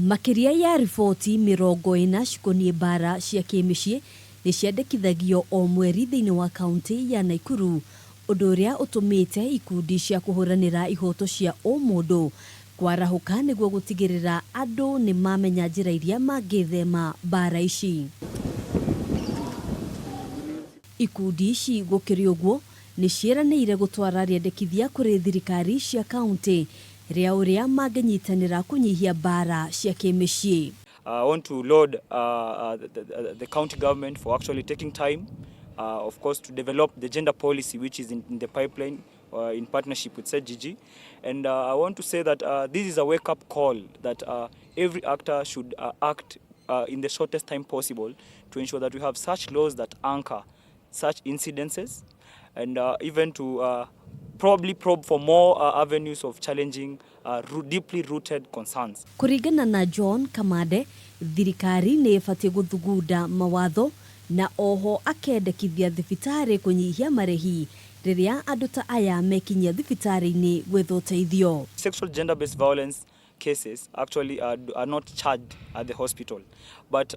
Makiria ya riboti mirongo ina cikonie Mbaara cia Kĩmũciĩ niciandĩkithagio o mweri thĩinĩ wa kaunti ya Nakuru, ũndũ ũrĩa ũtũmĩte ikundi cia kũhũranĩra ihoto cia umundu kwarahuka nĩguo gutigirira andũ nĩ mamenya njĩra iria mangĩthema Mbaara ici. Ikundi ici gũkĩrĩ ũguo niciiraniire gũtwara rĩendekithia kũrĩ thirikari cia kaunti ria ũrĩa mangĩnyitanĩra kũnyihia Mbaara cia Kĩmũciĩ. I want to laud the county government for actually taking time, of course, to develop the gender policy which is in the pipeline in partnership with ZGG. And I want to say that this is a wake-up call that every actor should act in the shortest time possible to ensure that we have such laws that anchor such incidences and even to probably probe for more avenues of challenging deeply rooted concerns. Kũringana na John Kamade, thirikari nĩ ĩbatiĩ gũthugunda mawatho na oho akendekithia thibitarĩ kũnyihia marĩhi rĩrĩa andũ ta aya mekinyia thibitarĩ-inĩ gwetha ũteithio. Sexual gender-based violence cases actually are not charged at the hospital, but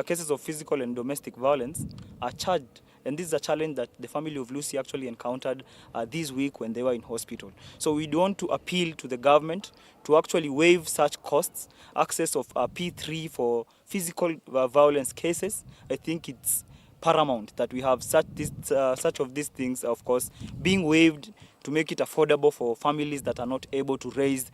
cases of physical and domestic violence are charged. And this is a challenge that the family of Lucy actually encountered this week when they were in hospital. So we want to appeal to the government to actually waive such costs, access of P3 for physical violence cases. I think it's paramount that we have such of these things, of course, being waived to make it affordable for families that are not able to raise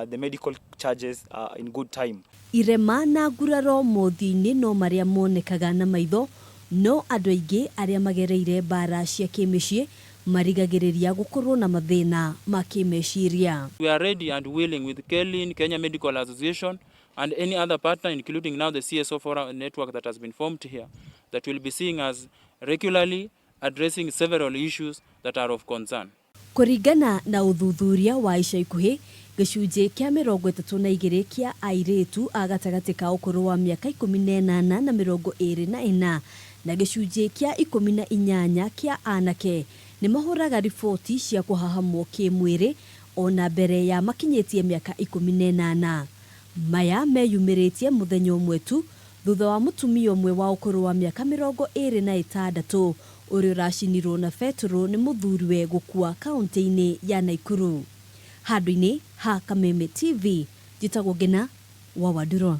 the medical charges in good time. Irema na nguraro mothi-inĩ no maria monekaga na maitho, no andũ aingĩ arĩa magereire Mbaara cia Kĩmũciĩ marigagĩrĩria gũkorwo na mathĩna ma kĩmeciria. We are ready and willing with Kenya Medical Association and any other partner, including now the CSO forum network that has been formed here, that will be seeing us regularly addressing several issues that are of concern. Kũringana na ũthuthuria wa ica ikuhĩ, gĩcunjĩ kĩa 32 kĩa airĩtu a gatagatĩ ka ũkũrũ wa miaka 18 na 24 na gĩcunjĩ kĩa 18 kĩa anake nĩ mahũraga riboti cia kũhahamwo kĩmwĩrĩ ona mbere ya makinyĩtie miaka 18. Maya meyumĩrĩtie mũthenya ũmwe tu thutha wa mutumia ũmwe wa ũkũrũ wa miaka 26 ũrĩa ũracinirwo na petrol nĩ muthuriwe gũkua kaunti-ini ya Nakuru. Handũ-inĩ ha Kameme TV, njĩtagwo Ngina wa Waduro.